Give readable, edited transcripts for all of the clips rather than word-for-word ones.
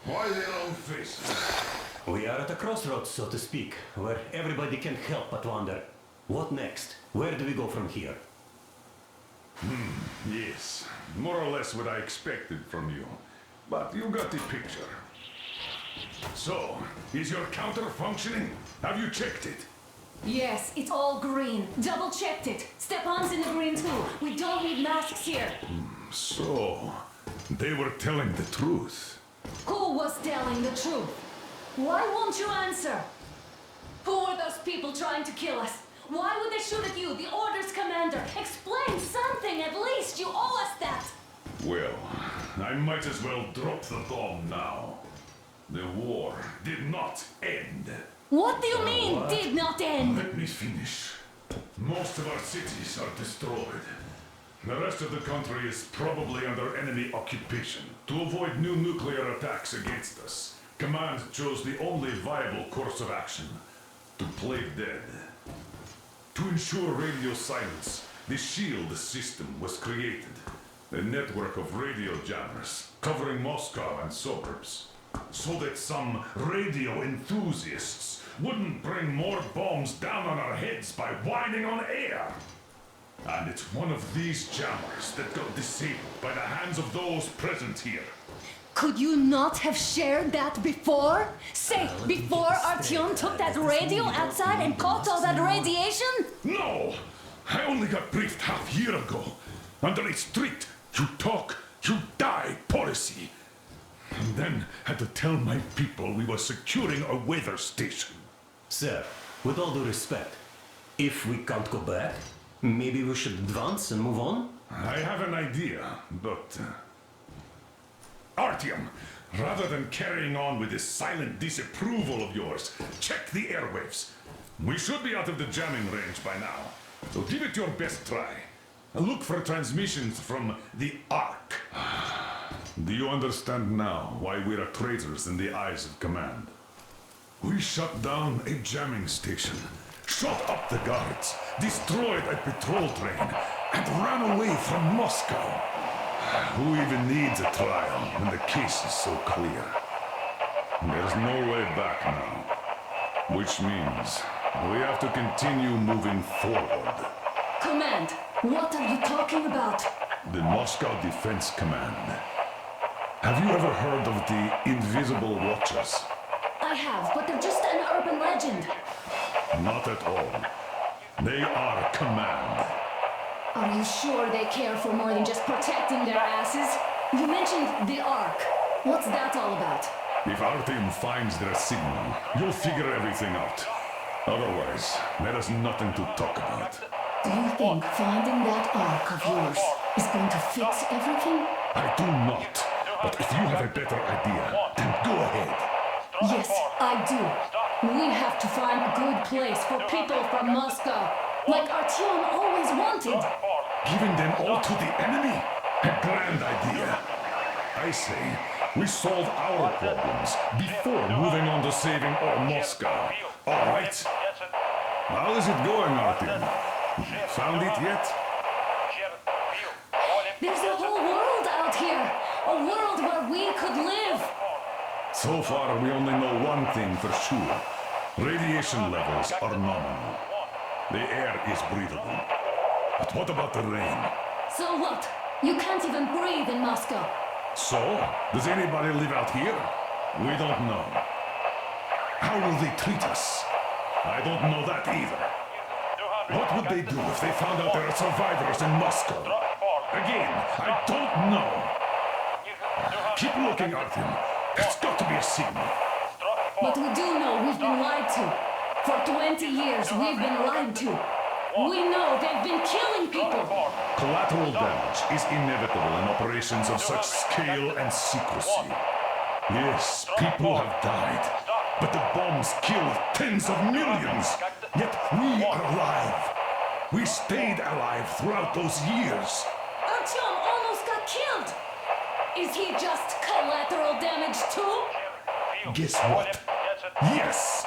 Why their own faces? We are at a crossroads, so to speak, where everybody can't help but wonder, what next? Where do we go from here? Yes, more or less what I expected from you. But you got the picture. So, is your counter functioning? Have you checked it? Yes, it's all green. Double checked it. Stepan's in the green too. We don't need masks here. So, they were telling the truth. Who was telling the truth? Why won't you answer? Who are those people trying to kill us? Why would they shoot at you, the Order's commander? Explain something at least. You owe us that. Well, I might as well drop the bomb now. The war did not end. What do you mean, did not end? Let me finish. Most of our cities are destroyed. The rest of the country is probably under enemy occupation. To avoid new nuclear attacks against us, Command chose the only viable course of action: to play dead. To ensure radio silence, the SHIELD system was created. A network of radio jammers covering Moscow and suburbs. So that some radio enthusiasts wouldn't bring more bombs down on our heads by whining on air. And it's one of these jammers that got disabled by the hands of those present here. Could you not have shared that before? Say, before Artyom took that radio outside and caught all that radiation? No! I only got briefed half year ago. Under a strict you talk, you die policy. And then had to tell my people we were securing a weather station. Sir, with all due respect, if we can't go back, maybe we should advance and move on? I have an idea, but... Artyom, rather than carrying on with this silent disapproval of yours, check the airwaves. We should be out of the jamming range by now, so give it your best try. Look for transmissions from the Ark. Do you understand now why we are traitors in the eyes of Command? We shut down a jamming station, shot up the guards, destroyed a patrol train, and ran away from Moscow. Who even needs a trial when the case is so clear? There's no way back now. Which means we have to continue moving forward. Command, what are you talking about? The Moscow Defense Command. Have you ever heard of the Invisible Watchers? I have, but they're just an urban legend. Not at all. They are Command. Are you sure they care for more than just protecting their asses? You mentioned the Ark. What's that all about? If Artyom finds their signal, you'll figure everything out. Otherwise, there is nothing to talk about. Do you think finding that Ark of yours is going to fix everything? I do not. But if you have a better idea, then go ahead. Yes, I do. We have to find a good place for people from Moscow, like Artyom always wanted. Giving them all to the enemy? A grand idea. I say, we solve our problems before moving on to saving all Moscow. All right? How is it going, Artyom? Found it yet? There's a whole world out here. A world where we could live. So far, we only know one thing for sure. Radiation levels are nominal. The air is breathable. But what about the rain? So what? You can't even breathe in Moscow. So, does anybody live out here? We don't know. How will they treat us? I don't know that either. What would they do if they found out there are survivors in Moscow? Again, I don't know. Keep looking, Artyom. There's got to be a signal. But we do know we've been lied to. For 20 years, we've been lied to. We know they've been killing people. Collateral damage is inevitable in operations of such scale and secrecy. Yes, people have died, but the bombs killed tens of millions. Yet we are alive. We stayed alive throughout those years. Artyom almost got killed. Is he just collateral damage too? Guess what? Yes!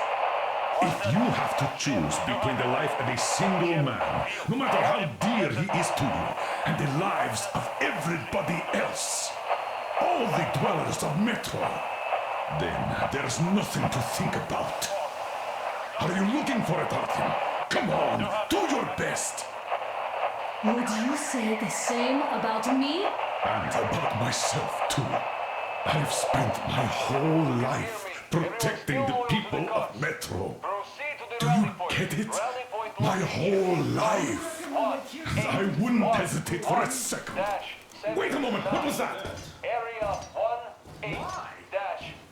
If you have to choose between the life of a single man, no matter how dear he is to you, and the lives of everybody else, all the dwellers of Metro, Then there's nothing to think about. Are you looking for it, Artyom? Come on, do your best. Would you say the same about me? And about myself, too. I've spent my whole life protecting the people of Metro. Do you get it? My whole life. And I wouldn't hesitate for a second. Wait a moment, what was that? Area 18-5.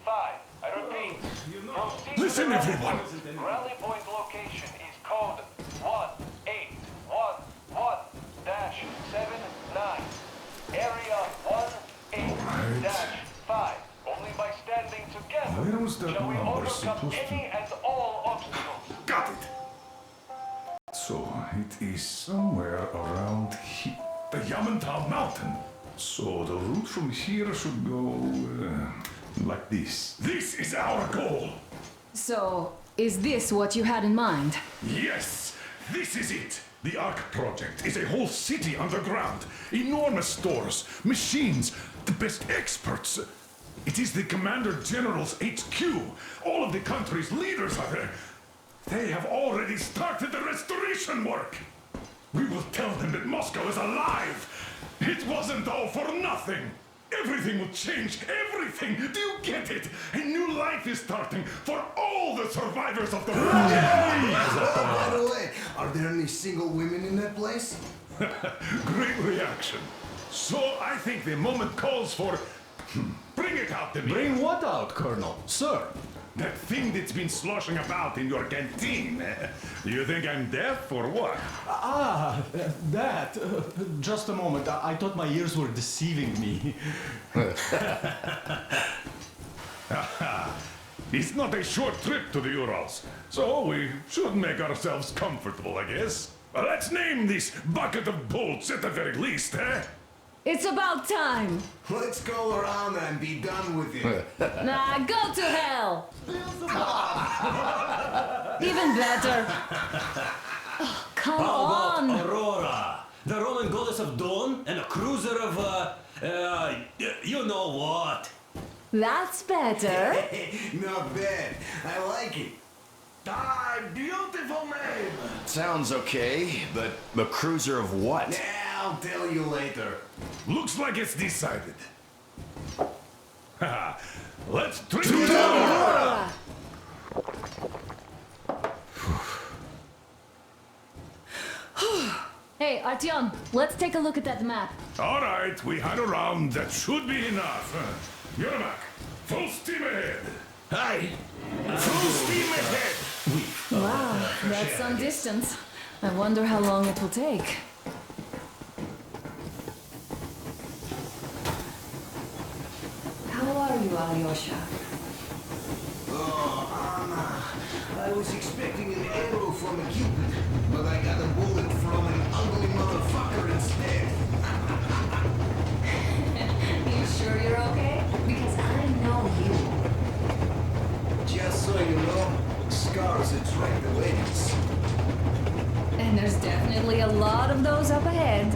I repeat. Proceed Listen, to the everyone. Rally point location is code 1811-79. Area 18-5. Only by standing together Where was that shall we number overcome supposed to- any and all obstacles. Got it. So it is somewhere around here. The Yamantau Mountain. So the route from here should go like this. This is our goal. So, is this what you had in mind? Yes, this is it. The Ark Project is a whole city underground. Enormous stores, machines, the best experts. It is the Commander General's HQ. All of the country's leaders are there. They have already started the restoration work. We will tell them that Moscow is alive. It wasn't all for nothing. Everything will change. Everything. Do you get it? A new life is starting for all the survivors of the war. By the way, are there any single women in that place? Great reaction. So I think the moment calls for... Bring it out to me. Bring what out, Colonel? Sir? That thing that's been sloshing about in your canteen. You think I'm deaf or what? That. Just a moment. I thought my ears were deceiving me. It's not a short trip to the Urals, so we should make ourselves comfortable, I guess. Let's name this bucket of bolts at the very least, eh? It's about time. Let's go around and be done with it. Nah, go to hell. Even better. Oh, come How about on. Aurora? The Roman goddess of dawn and a cruiser of, you know what? That's better. Not bad. I like it. Ah, beautiful name! Sounds okay, but a cruiser of what? Yeah, I'll tell you later. Looks like it's decided. Haha, let's drink it up! Hey, Artyom, let's take a look at that map. All right, we had a round. That should be enough. Yermak, full steam ahead. Hi! Full steam ahead! Wow, that's some distance. I wonder how long it will take. How are you, Alyosha? Oh, Anna. I was expecting an arrow from a Cupid, but I got a bullet from an ugly motherfucker instead. You sure you're okay? Because I know you. Just so you know, scars attract the ladies. And there's definitely a lot of those up ahead.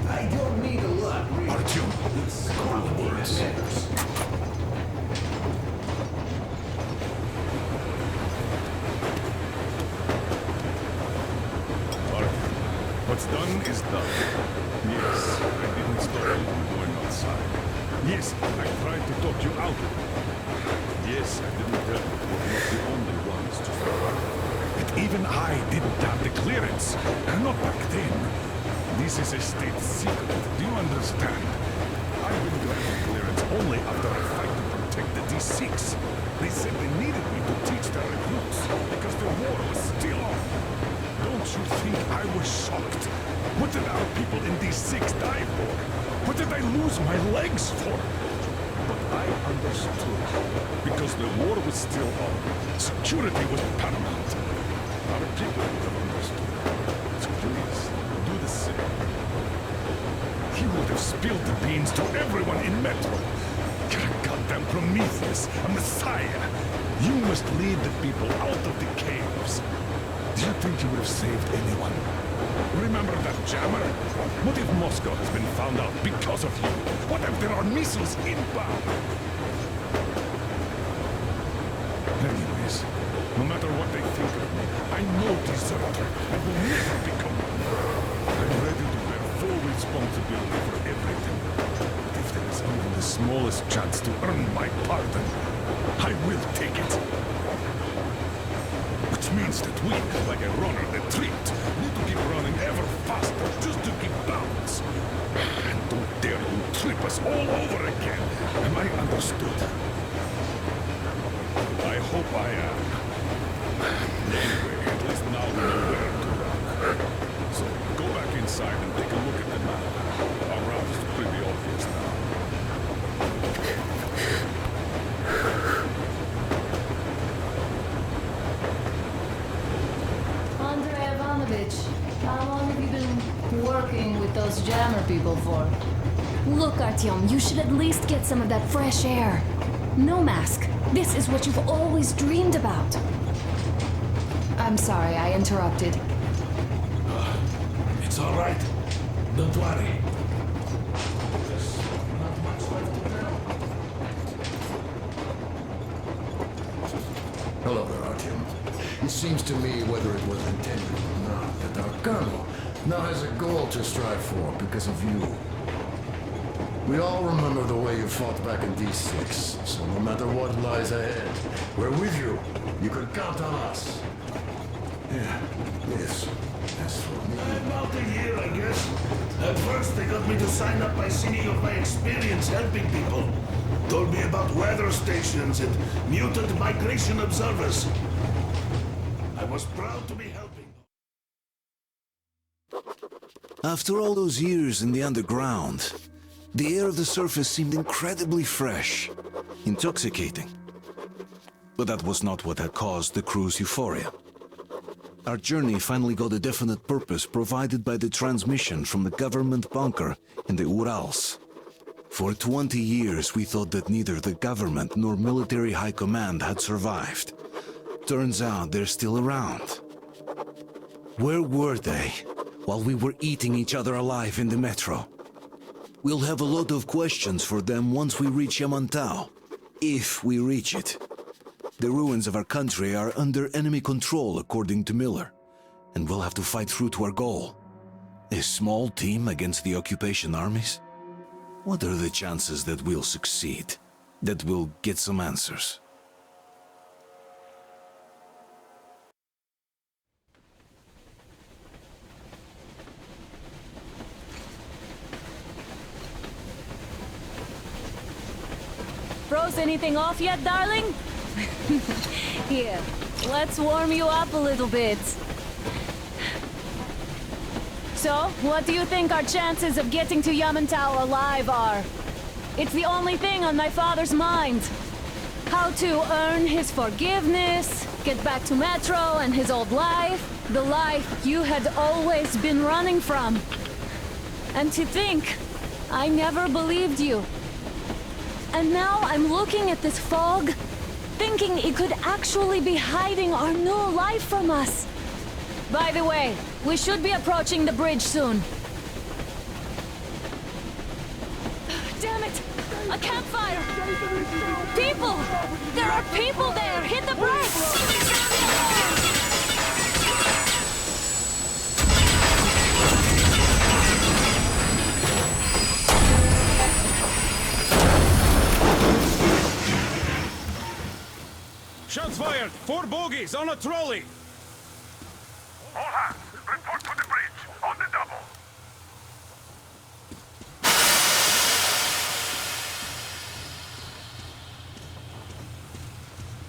I don't need a lot, really. Artyom, It's cool quality words. that matters. Artyom, what's done is done. Yes, I didn't stop you from going outside. Yes, I tried to talk you out of it. Yes, I didn't tell you we're not the only ones to survive. But even I didn't have the clearance. Not back then. This is a state secret. Do you understand? I've been granted clearance only after I fight to protect the D6. They said they needed me to teach their recruits because the war was still on. Don't you think I was shocked? What did our people in D6 die for? What did I lose my legs for? But I understood. Because the war was still on. Security was paramount. Our people would have understood. So please, do the same. He would have spilled the beans to everyone in Metro. You're a goddamn Prometheus, a messiah. You must lead the people out of the caves. Do you think you would have saved anyone? Remember that jammer? What if Moscow has been found out because of you? What if there are missiles inbound? I'm no deserter. I will never become one. I'm ready to bear full responsibility for everything. But if there is even the smallest chance to earn my pardon, I will take it. Which means that we, like a runner that tripped, need to keep running ever faster just to keep balance. And don't dare you trip us all over again. Am I understood? I hope I am. Anyway, at least now we know where to run. So go back inside and take a look at the map. Our route is pretty obvious now. Andrei Ivanovich, how long have you been working with those jammer people for? Look, Artyom, you should at least get some of that fresh air. No mask. This is what you've always dreamed about. I'm sorry, I interrupted. It's all right. Don't worry. There's not much left to tell. Hello there, Artyom. It seems to me, whether it was intended or not, that our colonel now has a goal to strive for because of you. We all remember the way you fought back in D6, so no matter what lies ahead, we're with you. You can count on us. Yeah, yes. As for me... I'm out a year, I guess. At first, they got me to sign up by singing of my experience helping people. Told me about weather stations and mutant migration observers. I was proud to be helping. After all those years in the underground, the air of the surface seemed incredibly fresh, intoxicating. But that was not what had caused the crew's euphoria. Our journey finally got a definite purpose provided by the transmission from the government bunker in the Urals. For 20 years we thought that neither the government nor military high command had survived. Turns out they're still around. Where were they while we were eating each other alive in the metro? We'll have a lot of questions for them once we reach Yamantau, if we reach it. The ruins of our country are under enemy control, according to Miller, and we'll have to fight through to our goal. A small team against the occupation armies? What are the chances that we'll succeed, that we'll get some answers? Froze anything off yet, darling? Here, let's warm you up a little bit. So, what do you think our chances of getting to Yamantau alive are? It's the only thing on my father's mind. How to earn his forgiveness, get back to Metro and his old life, the life you had always been running from. And to think, I never believed you. And now I'm looking at this fog, thinking it could actually be hiding our new life from us. By the way, we should be approaching the bridge soon. Damn it! A campfire! People! There are people there! Hit the brakes! Shots fired! 4 bogies on a trolley! All hands, report to the bridge, on the double.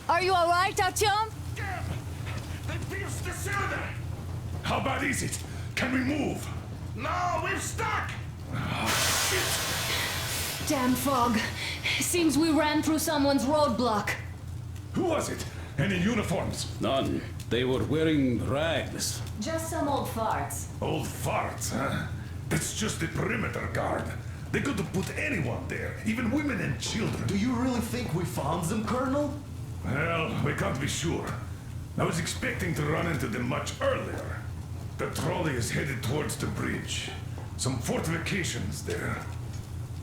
Are you alright, Artyom? Yeah! They pierced the cylinder! How bad is it? Can we move? No, we're stuck! Damn fog. Seems we ran through someone's roadblock. Who was it? Any uniforms? None. They were wearing rags. Just some old farts. Old farts, huh? That's just the perimeter guard. They could have put anyone there, even women and children. Do you really think we found them, Colonel? Well, we can't be sure. I was expecting to run into them much earlier. The trolley is headed towards the bridge. Some fortifications there.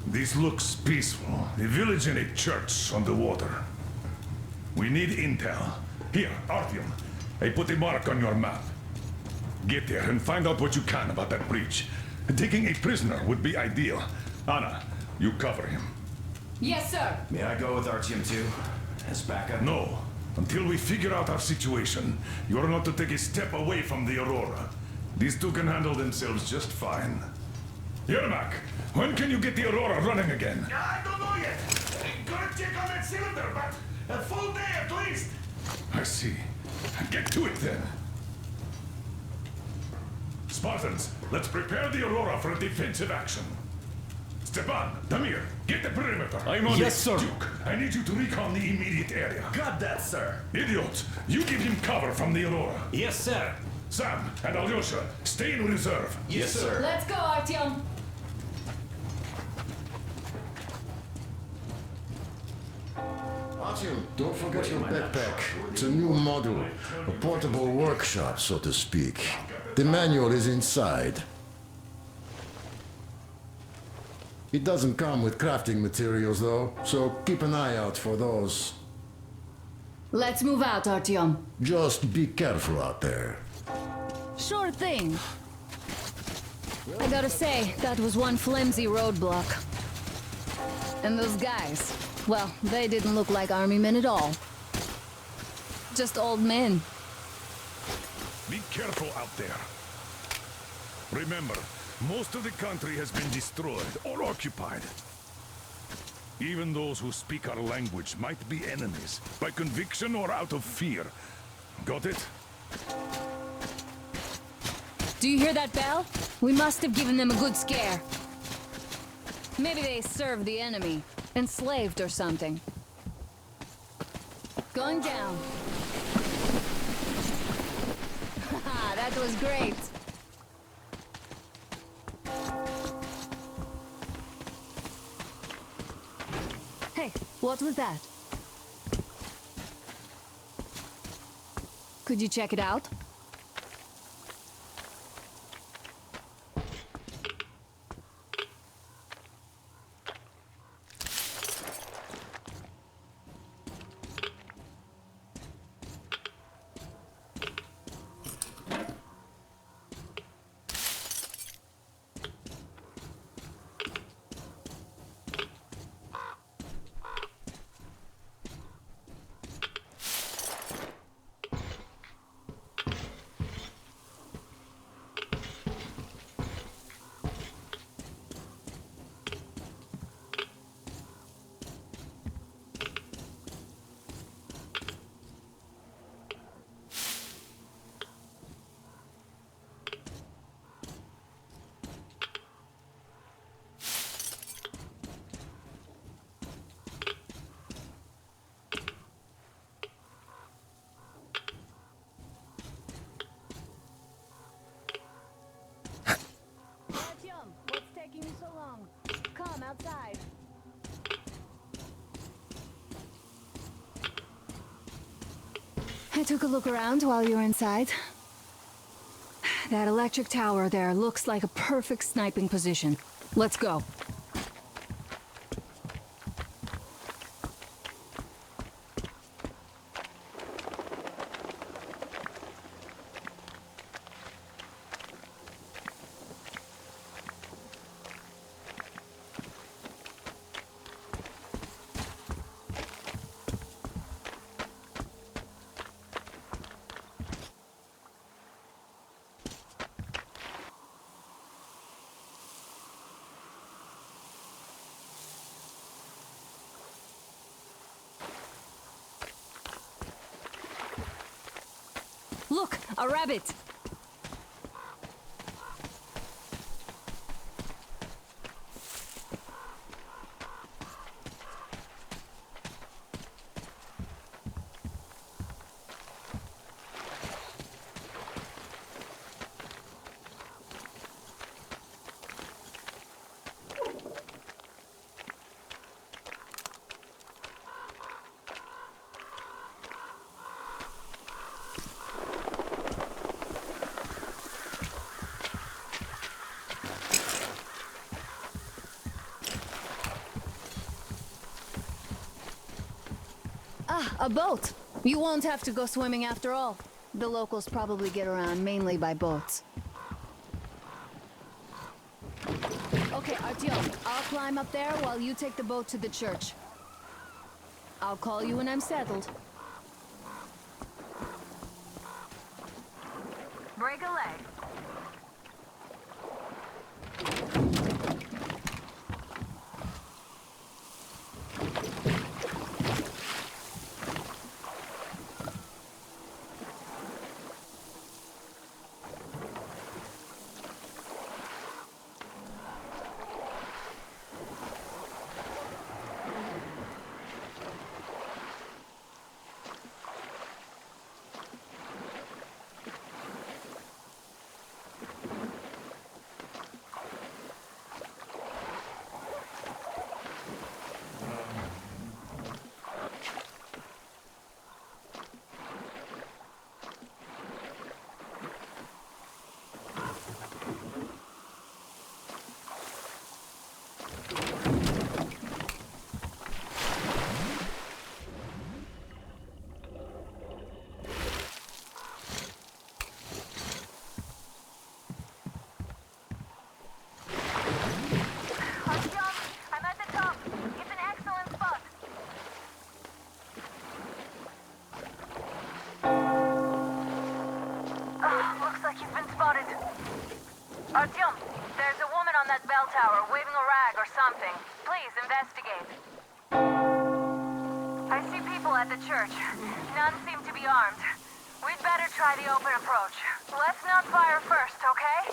This looks peaceful. A village and a church on the water. We need intel. Here, Artyom. I put a mark on your map. Get there and find out what you can about that breach. Taking a prisoner would be ideal. Anna, you cover him. Yes, sir. May I go with Artyom too? As backup? No. Until we figure out our situation, you are not to take a step away from the Aurora. These two can handle themselves just fine. Yermak, when can you get the Aurora running again? I don't know yet. Gotta check on that cylinder, but a full day at least. I see. Get to it then. Spartans, let's prepare the Aurora for a defensive action. Stepan, Damir, get the perimeter. I'm on Yes, it. sir. Duke, I need you to recon the immediate area. Got that, sir. Idiot, you give him cover from the Aurora. Yes, sir. Sam and Alyosha, stay in reserve. Yes, sir. Let's go, Artyom. Artyom, don't forget your backpack. It's a new model, a portable workshop, so to speak. The manual is inside. It doesn't come with crafting materials, though, so keep an eye out for those. Let's move out, Artyom. Just be careful out there. Sure thing. I gotta say, that was one flimsy roadblock. And those guys, well, they didn't look like army men at all. Just old men. Be careful out there. Remember, most of the country has been destroyed or occupied. Even those who speak our language might be enemies, by conviction or out of fear. Got it? Do you hear that bell? We must have given them a good scare. Maybe they served the enemy, enslaved or something. Going down. Haha, that was great. Hey, what was that? Could you check it out? What's taking you so long? Come outside. I took a look around while you were inside. That electric tower there looks like a perfect sniping position. Let's go. Look, a rabbit! Ah, a boat! You won't have to go swimming after all. The locals probably get around mainly by boats. Okay, Artyom, I'll climb up there while you take the boat to the church. I'll call you when I'm settled. Break a leg. Artyom, there's a woman on that bell tower waving a rag or something. Please investigate. I see people at the church. None seem to be armed. We'd better try the open approach. Let's not fire first, okay?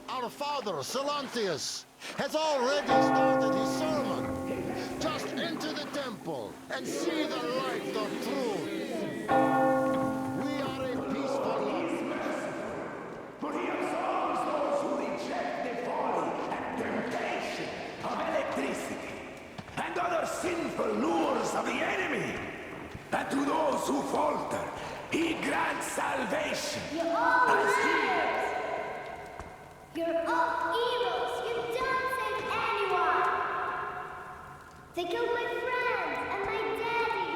Our father, Silantius, has already started his sermon. Just enter the temple and see the light of truth. We are a peaceful lot. But he absolves those who reject the folly and temptation of electricity and other sinful lures of the enemy. And to those who falter, he grants salvation. As he... You're all evils! You don't save anyone! They killed my friends and my daddy!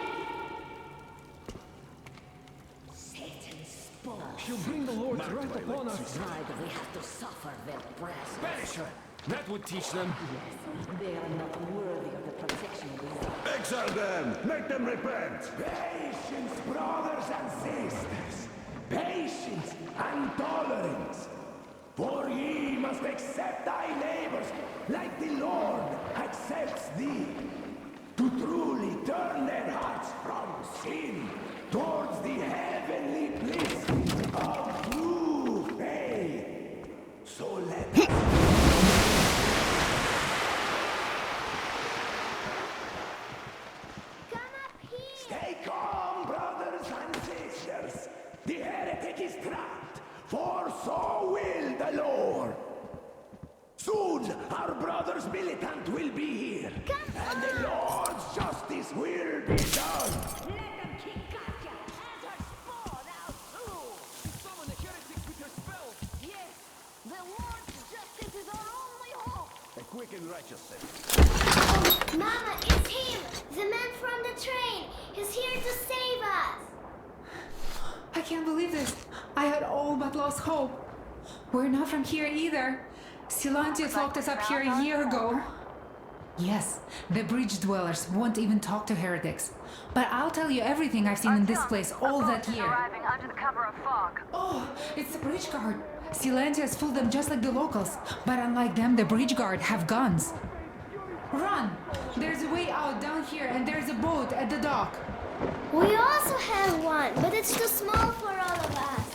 Satan's spawn. You bring the Lord right upon us. Why do we have to suffer their presence? Banish her! That would teach them. Yes, they are not worthy of the protection we have. Exile them! Make them repent! Patience, brothers and sisters! Patience and tolerance! For ye must accept thy neighbors like the Lord accepts thee. To truly turn their hearts from sin towards the heavenly bliss of true faith. So let us... Come up here! Stay calm, brothers and sisters. The heretic is trapped, for so will the Lord. Soon our brother's militant will be here, and the Lord's justice will be done. Let them kick Katya and her spawn out too! Summon the heretics with your spells! Yes, the Lord's justice is our only hope! A quick and righteousness. Oh, Mama, it's him! The man from the train! He's here to save us! I can't believe this. I had all but lost hope. We're not from here either. Silantius locked us up here a year ago. Yes, the bridge dwellers won't even talk to heretics. But I'll tell you everything I've seen in this place all that year. Arriving under the cover of fog. Oh, it's the bridge guard. Silantius fooled them just like the locals. But unlike them, the bridge guard have guns. Run! There's a way out down here, and there's a boat at the dock. We also have one, but it's too small for all of us.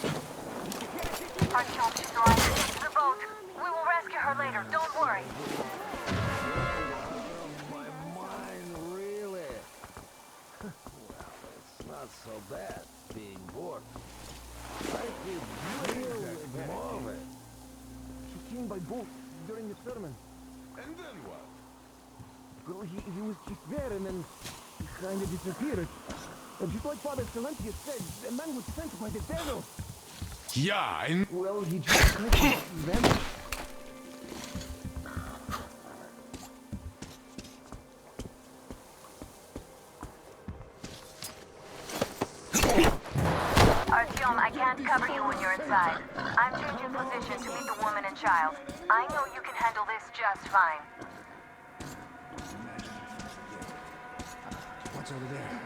Artyom, she's alive. Take the boat. We will rescue her later. Don't worry. My mind, really? Well, it's not so bad being bored. I could deal with more of it. He came by boat during the sermon. And then what? Well, he was just there and then he kind of disappeared. Just like Father Silentius said, the man was sent by the devil. Yeah, Well, he just kind of vanished. Artyom, I can't cover you when you're inside. I'm changing position to meet the woman and child. I know you can handle this just fine. What's over there?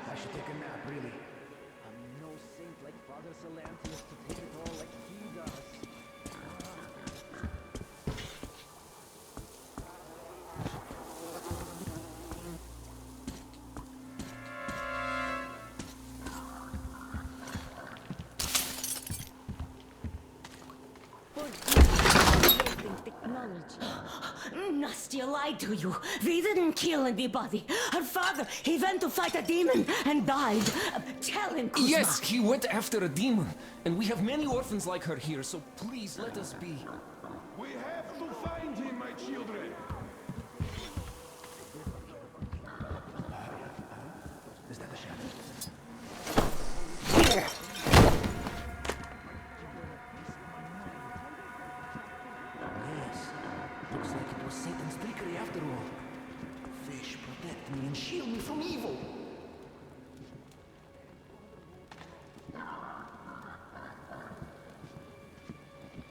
I should take a nap, really. I'm no saint like Father Silentius to take it all like he does. Nastya lied to you. We didn't kill anybody. Her father, he went to fight a demon and died. Tell him, Kuzma. Yes, he went after a demon. And we have many orphans like her here, so please let us be. we have to find him, my children. Is that the shadow? Yes, looks like it was Satan's trickery after all. Fish, protect me and shield me from evil.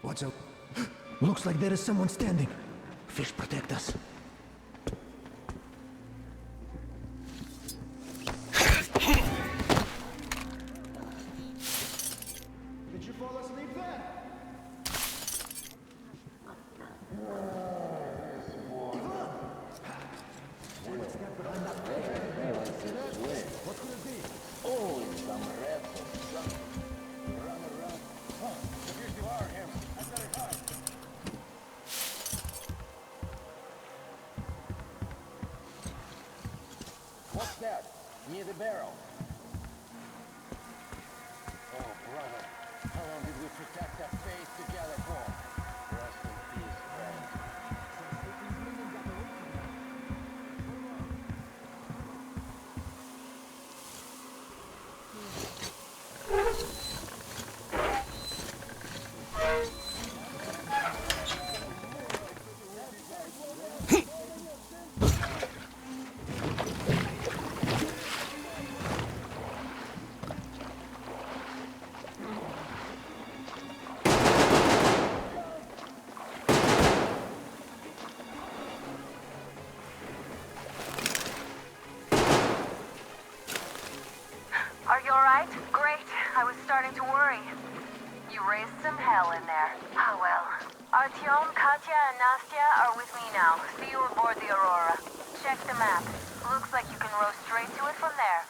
What's up? Looks like there is someone standing. Fish, protect us. Did you fall asleep then? What could it be? Oh, some red. Run around. Huh. Here's you are, him. I better hide. What's that? Near the barrel. Oh, brother. How long did we protect that face together for? Rest in peace, friend. Are you alright? Great. I was starting to worry. You raised some hell in there. Ah, well. Artyom, Katya, and Nastya are with me now. See you aboard the Aurora. Check the map. Looks like you can row straight to it from there.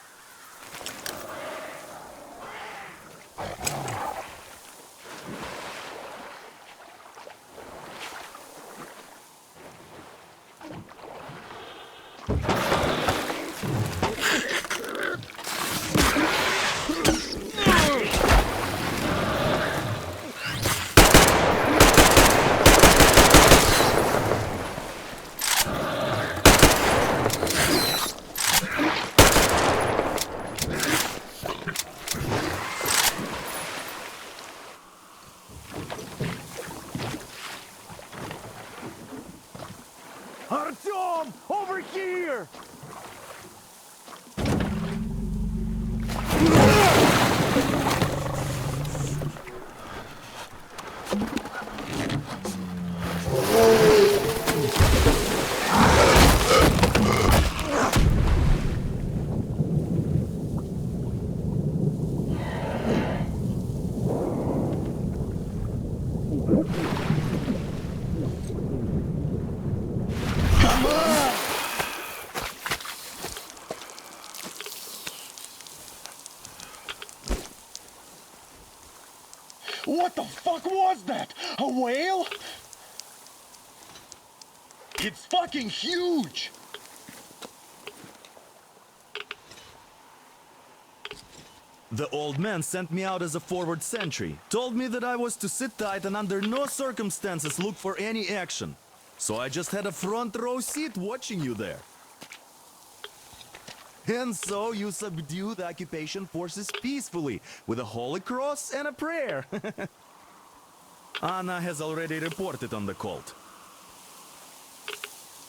Artyom! Over here! What the fuck was that? A whale? It's fucking huge! The old man sent me out as a forward sentry, told me that I was to sit tight and under no circumstances look for any action. So I just had a front row seat watching you there. And so you subdue the occupation forces peacefully, with a holy cross and a prayer. Anna has already reported on the cult.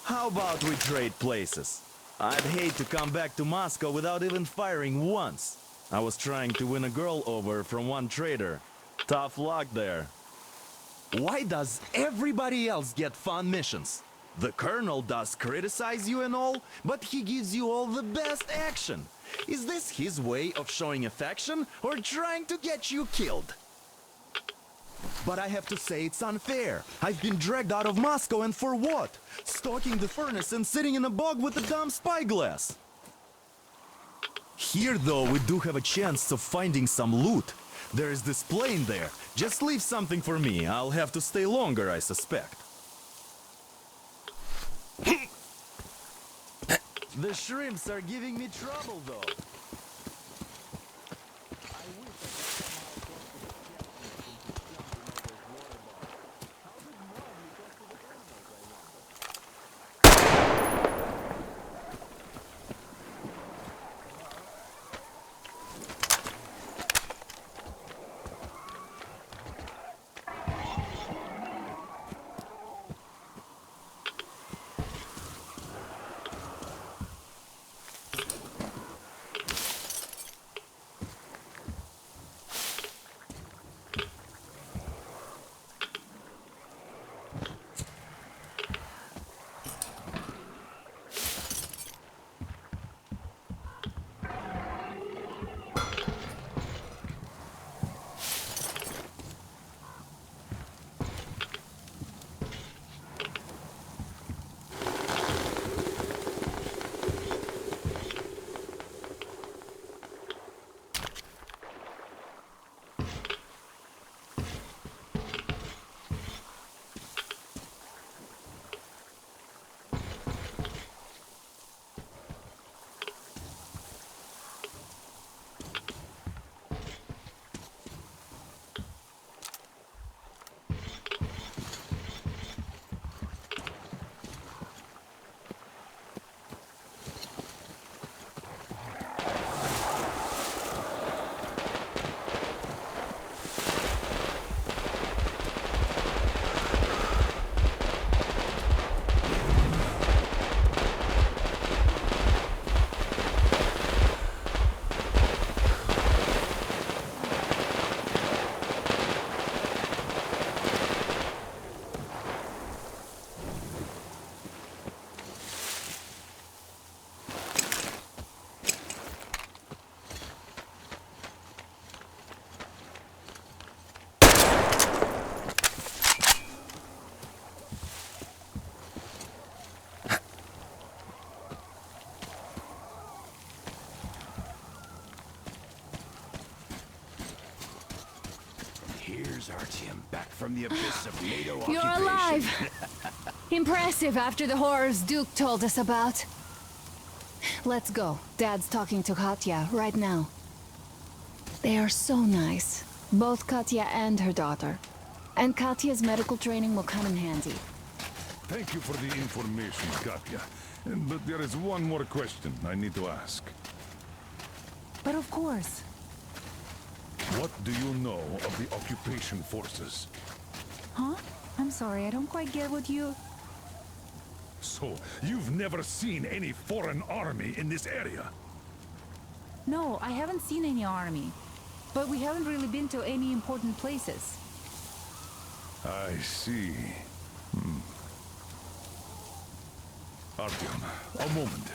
How about we trade places? I'd hate to come back to Moscow without even firing once. I was trying to win a girl over from one trader. Tough luck there. Why does everybody else get fun missions? The colonel does criticize you and all, but he gives you all the best action. Is this his way of showing affection or trying to get you killed? But I have to say it's unfair. I've been dragged out of Moscow, and for what? Stalking the furnace and sitting in a bog with a dumb spyglass. Here, though, we do have a chance of finding some loot. There is this plane there. Just leave something for me. I'll have to stay longer, I suspect. The shrimps are giving me trouble, though. Artyom, back from the abyss of NATO You're occupation. alive! Impressive after the horrors Duke told us about. Let's go. Dad's talking to Katya right now. They are so nice. Both Katya and her daughter. And Katya's medical training will come in handy. Thank you for the information, Katya. But there is one more question I need to ask. But of course. What do you know of the occupation forces? Huh? I'm sorry, I don't quite get what you... So, you've never seen any foreign army in this area? No, I haven't seen any army. But we haven't really been to any important places. I see. Artyom, a moment.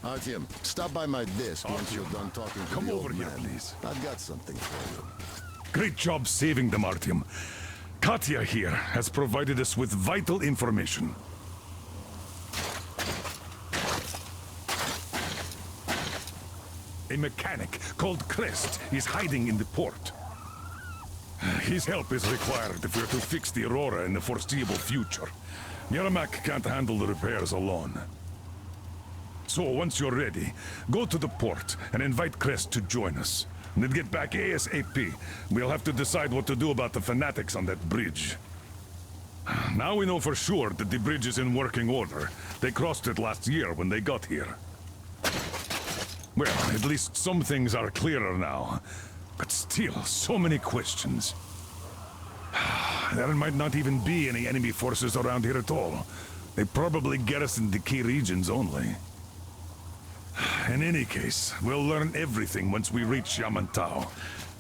Artyom, stop by my desk once you're done talking to come the old over here, man. please. I've got something for you. Great job saving them, Artyom. Katya here has provided us with vital information. A mechanic called Crest is hiding in the port. His help is required if we're to fix the Aurora in the foreseeable future. Yermak can't handle the repairs alone. So, once you're ready, go to the port and invite Crest to join us. And then get back ASAP. We'll have to decide what to do about the fanatics on that bridge. Now we know for sure that the bridge is in working order. They crossed it last year when they got here. Well, at least some things are clearer now. But still, so many questions. There might not even be any enemy forces around here at all. They probably garrison the key regions only. In any case, we'll learn everything once we reach Yamantau.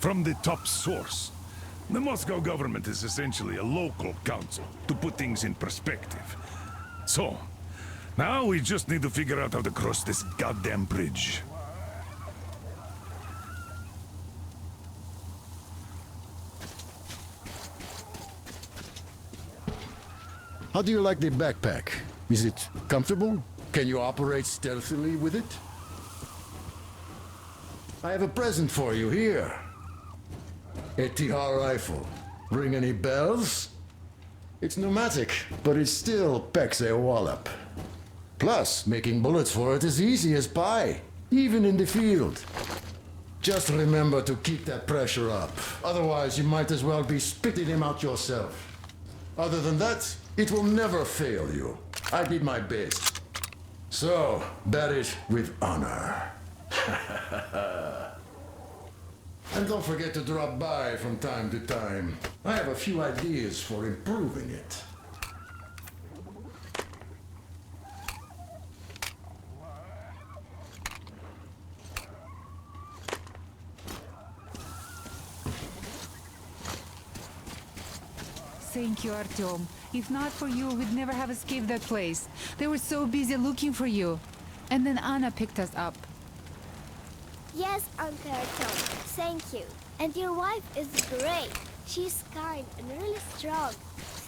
From the top source. The Moscow government is essentially a local council, to put things in perspective. So, now we just need to figure out how to cross this goddamn bridge. How do you like the backpack? Is it comfortable? Can you operate stealthily with it? I have a present for you here. A TR rifle. Ring any bells? It's pneumatic, but it still packs a wallop. Plus, making bullets for it is easy as pie, even in the field. Just remember to keep that pressure up. Otherwise, you might as well be spitting him out yourself. Other than that, it will never fail you. I did my best. So, bear it with honor. And don't forget to drop by from time to time. I have a few ideas for improving it. Thank you, Artyom. If not for you, we'd never have escaped that place. They were so busy looking for you. And then Anna picked us up. Yes, Uncle Artyom. Thank you. And your wife is great. She's kind and really strong.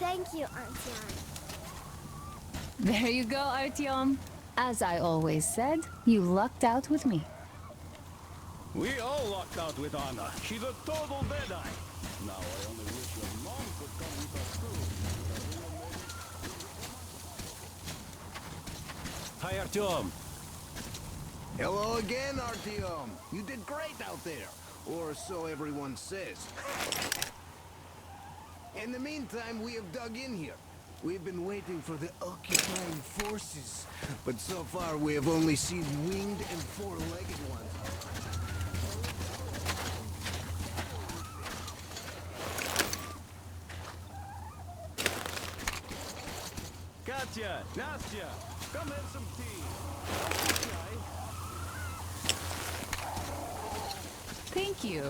Thank you, Auntie Anne. There you go, Artyom. As I always said, you lucked out with me. We all lucked out with Anna. She's a total deadeye. Now I only wish your mom could come with us too. Hi, Artyom. Hello again, Artyom. You did great out there. Or so everyone says. In the meantime, we have dug in here. We've been waiting for the occupying forces. But so far, we have only seen winged and four-legged ones. Katya, Nastya, come have some tea. Thank you.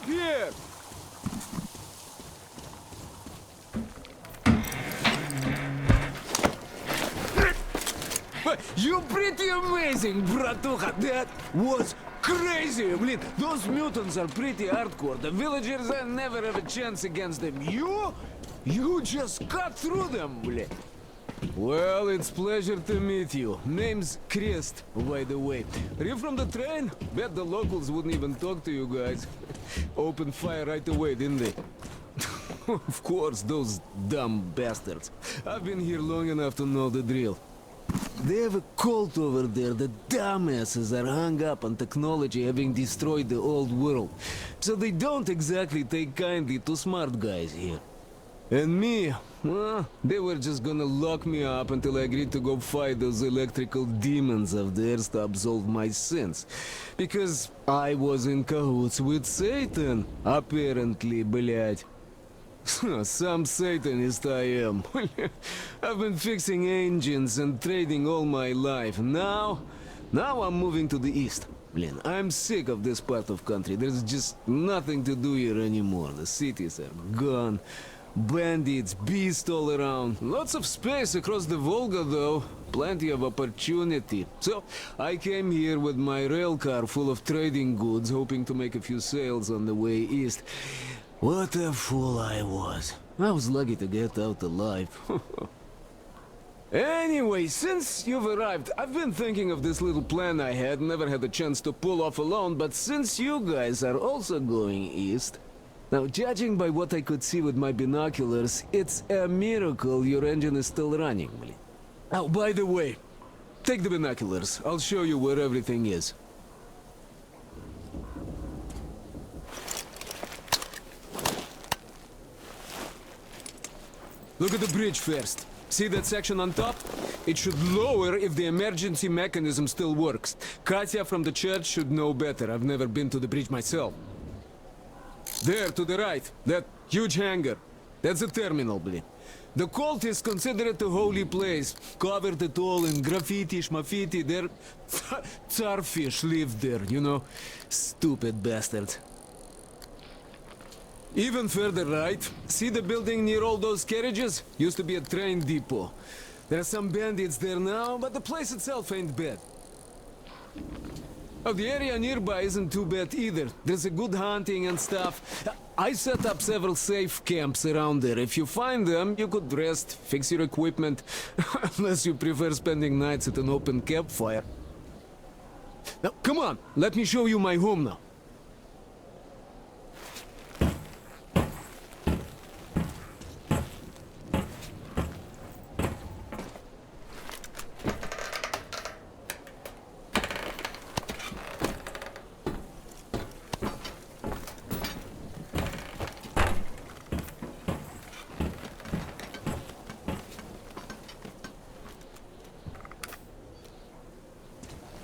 Here! You're pretty amazing, bratuха. That was crazy. Блин, those mutants are pretty hardcore. The villagers, I never have a chance against them. You just cut through them, блин. Well, it's pleasure to meet you. Name's Crest, by the way. Are you from the train? Bet the locals wouldn't even talk to you guys. Opened fire right away, didn't they? Of course, those dumb bastards. I've been here long enough to know the drill. They have a cult over there. The dumbasses are hung up on technology having destroyed the old world. So they don't exactly take kindly to smart guys here. And me, well, they were just gonna lock me up until I agreed to go fight those electrical demons of theirs to absolve my sins. Because I was in cahoots with Satan, apparently, блядь. Some Satanist I am. I've been fixing engines and trading all my life. Now I'm moving to the east. Blin, I'm sick of this part of country. There's just nothing to do here anymore. The cities are gone. Bandits, beasts all around. Lots of space across the Volga, though. Plenty of opportunity. So, I came here with my rail car full of trading goods, hoping to make a few sales on the way east. What a fool I was. I was lucky to get out alive. Anyway, since you've arrived, I've been thinking of this little plan I had, never had a chance to pull off alone, but since you guys are also going east... Now, judging by what I could see with my binoculars, it's a miracle your engine is still running. Oh, by the way, take the binoculars. I'll show you where everything is. Look at the bridge first. See that section on top? It should lower if the emergency mechanism still works. Katya from the church should know better. I've never been to the bridge myself. There, to the right, that huge hangar. That's a terminal, blin. The cult is considered a holy place. Covered it all in graffiti, schmaffiti. Their Tsarfish lived there, you know. Stupid bastards. Even further right, see the building near all those carriages? Used to be a train depot. There are some bandits there now, but the place itself ain't bad. Oh, the area nearby isn't too bad either. There's a good hunting and stuff. I set up several safe camps around there. If you find them, you could rest, fix your equipment. Unless you prefer spending nights at an open campfire. Now, come on, let me show you my home now.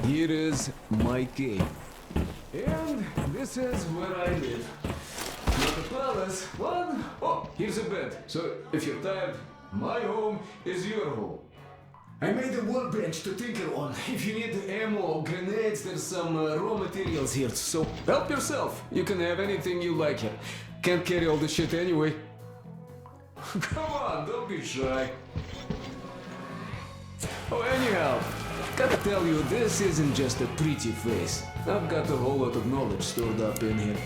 Here is my cave. And this is where I live. Not a palace, one. Oh, here's a bed. So if you're tired, my home is your home. I made a workbench to tinker on. If you need ammo or grenades, there's some raw materials here, so help yourself. You can have anything you like here. Can't carry all the shit anyway. Come on, don't be shy. Oh, anyhow, gotta tell you, this isn't just a pretty face. I've got a whole lot of knowledge stored up in here.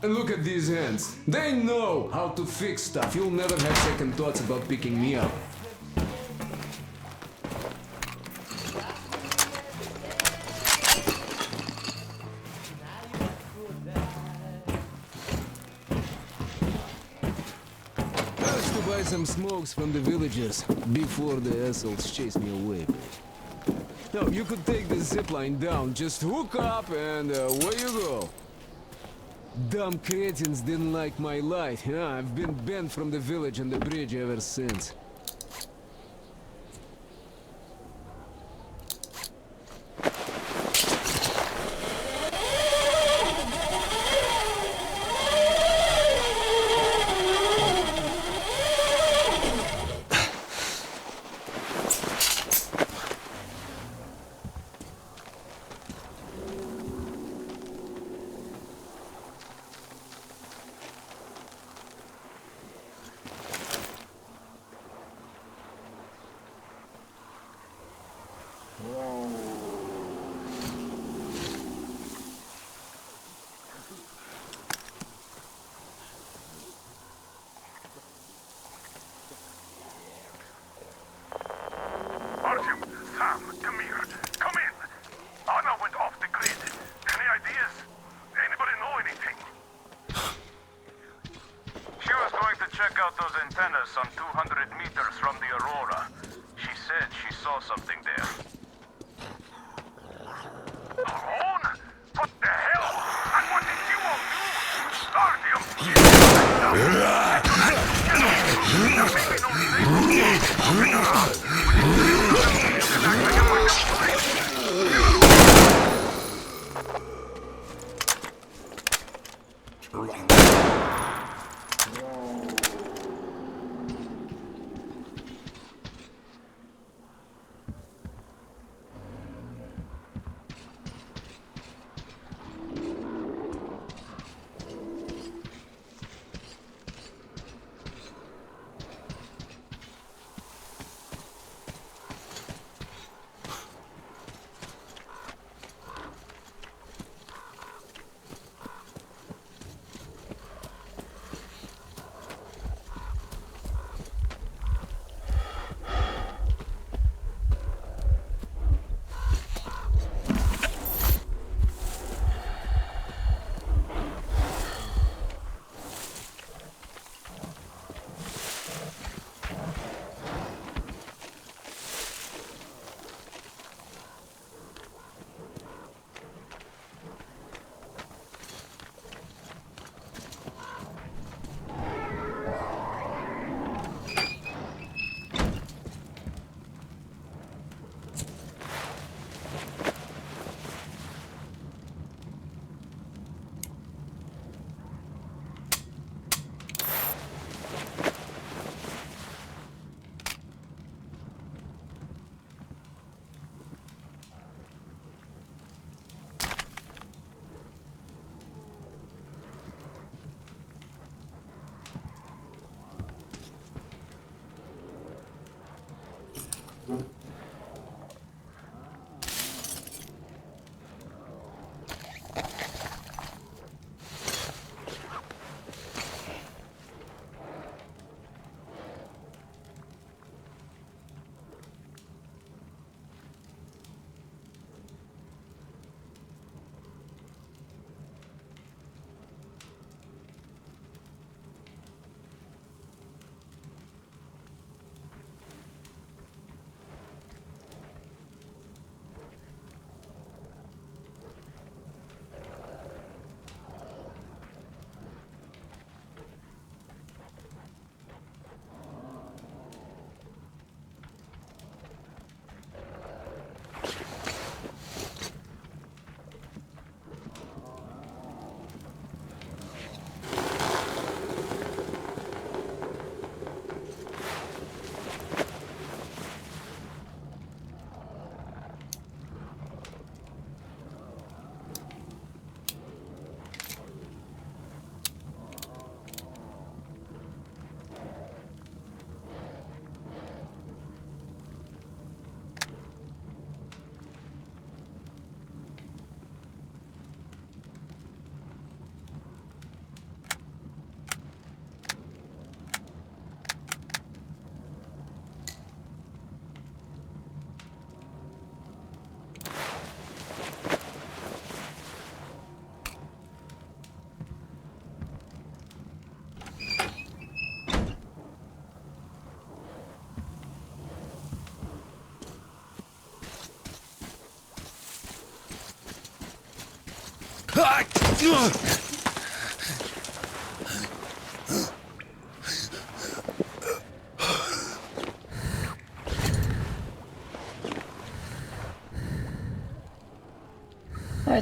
And look at these hands. They know how to fix stuff. You'll never have second thoughts about picking me up. I used to buy some smokes from the villagers before the assholes chased me away. Now, you could take the zipline down, just hook up and away you go. Dumb cretins didn't like my light. Yeah, I've been banned from the village and the bridge ever since. Artyom, Sam, Demir, come in. Anna went off the grid. Any ideas? Anybody know anything? She was going to check out those antennas some 200 meters from the Aurora. She said she saw something there. Alone? What the hell? And what did you all do? Artyom!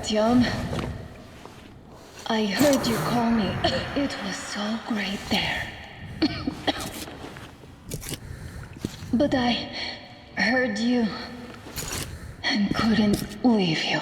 Artyom, I heard you call me. It was so great there. But I heard you and couldn't leave you.